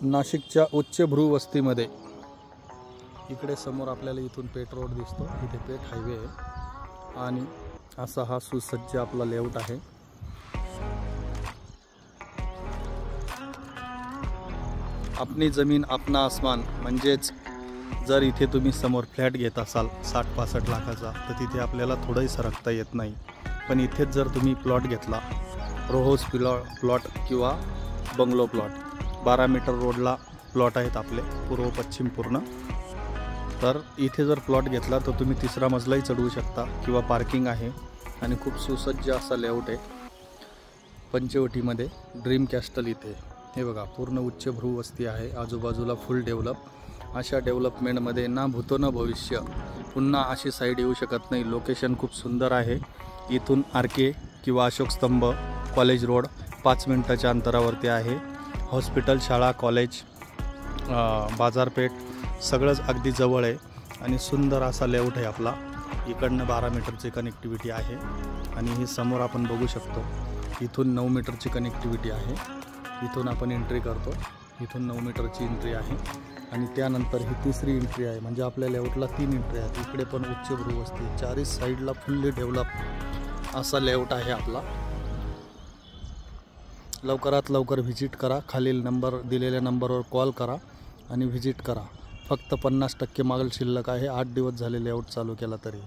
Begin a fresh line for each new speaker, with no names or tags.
नाशिकच्या उच्चभ्रू वस्तीमध्ये इकडे समोर आपल्याला इथून पेठ रोड दिसतो, इथे पेठ हायवे आहे आणि असा हा सुसज्ज आपला लेआउट आहे। अपनी जमीन अपना आसमान म्हणजेच जर इथे तुम्ही समोर फ्लॅट घेत असाल 60-65 लाखाचा तर तिथे आपल्याला थोडंही सरकता येत नाही, पण इथेच जर तुम्ही प्लॉट घेतला, रोहोस प्लॉट किंवा बंगलो प्लॉट, 12 मीटर रोडला प्लॉट आहेत आपले पूर्व पश्चिम पूर्ण, तर इथे जर प्लॉट घेतला तर तुम्ही 3रा मजलाही चढवू शकता किंवा पार्किंग आहे आणि खूप सुसज्ज असा लेआउट आहे। पंचवटीमध्ये ड्रीम कॅस्टल इथे हे बघा, पूर्ण उच्चभ्रू वस्ती आहे, आजूबाजूला फुल डेव्हलप। अशा डेव्हलपमेंटमध्ये ना भूतो ना भविष्य, पुन्हा अशी साईड येऊ शकत नाही। लोकेशन खूप सुंदर आहे, इथून आरके किंवा अशोक स्तंभ, कॉलेज रोड 5 मिनिटाच्या अंतरावरती आहे। हॉस्पिटल, शाळा, कॉलेज, बाजारपेठ सगळंच अगदी जवळ आहे आणि सुंदर असा लेआउट आहे आपला। इकडनं 12 मीटरची कनेक्टिव्हिटी आहे आणि ही समोर आपण बघू शकतो, इथून 9 मीटरची कनेक्टिव्हिटी आहे। इथून आपण एंट्री करतो, इथून 9 मीटरची एंट्री आहे आणि त्यानंतर ही 3री एंट्री आहे। म्हणजे आपल्या लेआउटला 3 एंट्री आहेत। इकडे पण उच्चभ्रू वस्ती, 4ही साईडला फुल्ली डेव्हलप असा लेआउट आहे आपला। लवकरात लवकर व्हिजिट करा, खालील दिलेल्या नंबरवर कॉल करा आणि व्हिजिट करा। फक्त 50% माल शिल्लक आहे, 8 दिवस झाले लेआउट चालू केला तरी।